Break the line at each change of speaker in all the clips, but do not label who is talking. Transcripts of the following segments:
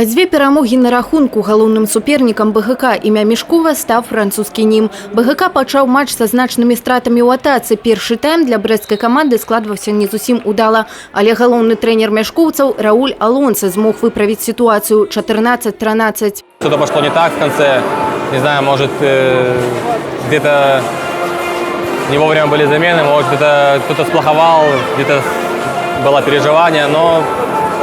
Па дзве перамогі на рахунку галоўным супернікам БГК імя Мешкова стаў французскі Нім. БГК пачаў матч са значнымі стратамі ў атацы. Першы тайм для брэсцкай каманды складваўся не зусім удала, але галоўны трэнер мяшкоўцаў Рауль Алонсо змог выправіць сітуацыю 14-13.
Что-то пошло не так в конце. Не знаю, может, где-то не вовремя были замены, может, где-то кто-то сплоховал, где-то было переживание, но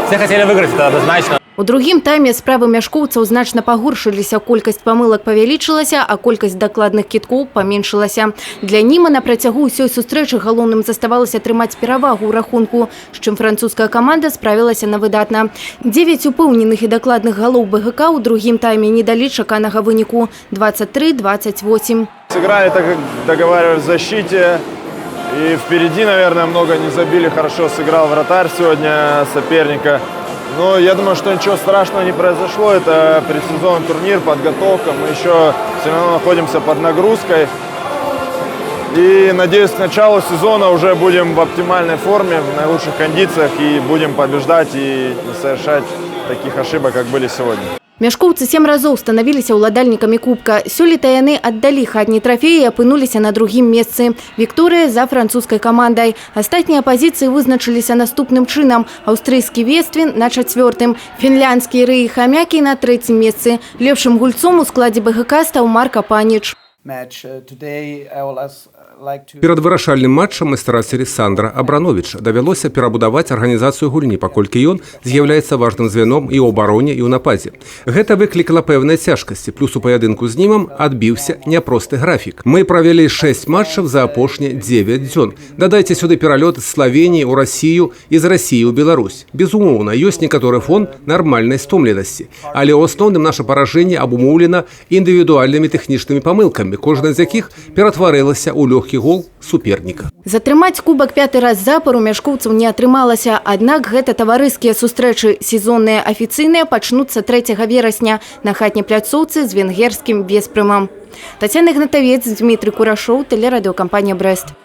все хотели выиграть, это однозначно.
У другім тайме справы мяшкоўцаў значна пагоршыліся, колькасць памылак павялічылася, а колькасць дакладных кідкоў паменшылася. Для Німа на працягу ўсёй сустрэчы галоўным заставалася трымаць перавагу ў рахунку, з чым французская каманда справілася на выдатна. 9 упэўненых і дакладных галоў БГК ў другім тайме не далі чаканага выніку 23-28.
Сыграли так, как договаривались в защите. И впереди, наверное, много не забили. Хорошо сыграл вратарь сегодня соперника. Но я думаю, что ничего страшного не произошло. Это предсезонный турнир, подготовка. Мы еще все равно находимся под нагрузкой. И надеюсь, к началу сезона уже будем в оптимальной форме, в наилучших кондициях. И будем побеждать и не совершать таких ошибок, как были сегодня.
Мяшкоўцы 7 разоў станавіліся ўладальнікамі кубка. Сёлета яны аддалі хатні трафеі і апынуліся на другім месцы. Вікторыя за французскай камандай. Астатнія пазіцыі вызначыліся наступным чынам. Аўстрыйскі Вествін на 4-м, фінляндскі Рыі Хамякі на 3-м месцы. Лепшым гульцом у складзе БГК стаў Марка Паніч.
Перад вырашальным матчам майстра Александра Абрановича давялося перабудаваць арганізацыю гульні, паколькі ён з'яўляецца важным звяном і ў абароне, і ў нападзе. Гэта выклікала пэўныя цяжкасці, плюс у паядынку з Німам адбіўся няпросты графік. Мы правялі 6 матчаў за апошнія 9 дзён. Дадайце сюды пералёт з Славеніі ў Расію і з Расіі ў Беларусь. Безумоўна, ёсць некаторы фон нармальнай стомленасці, але ў асноўным наша паражэнне абумоўлена індывідуальнымі тэхнічнымі памылкамі, кожная з якіх ператварылася ў лёгкі гол суперніка.
Затрымаць кубак 5-й раз запар у мяшкоўцаў не атрымалася, аднак гэта таварыскія сустрэчы. Сезонныя афіцыйныя пачнуцца 3 верасня на хатняй пляцоўцы з венгерскім Веспрэмам. Тацяна Ігнатавец, Дмітрый Курашоў, тэлерадыёкампанія «Брэст».